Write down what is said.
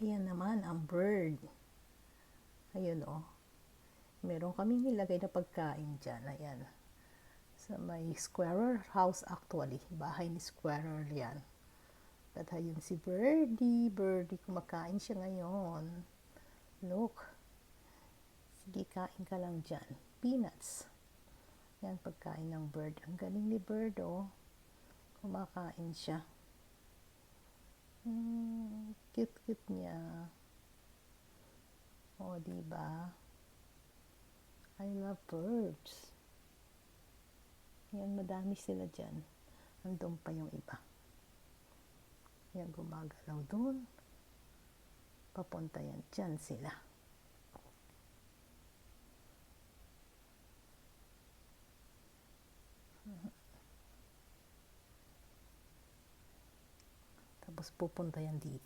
Ayan naman ang bird. Ayun oh. Meron kaming nilagay na pagkain dyan. Ayan. Sa may squirrel house actually. Bahay ni squirrel yan. At ayun si Birdie. Birdie, kumakain siya ngayon. Look. Sige, kain ka lang dyan. Peanuts. Yan, pagkain ng bird. Ang galing ni bird, oh. Kumakain siya. Cute-cute niya. Oh, diba? I love birds. Yan, madami sila dyan. Andun pa yung iba. Yan, gumagalaw dun. Papunta yan. Dyan sila. Tapos pupunta yan dito.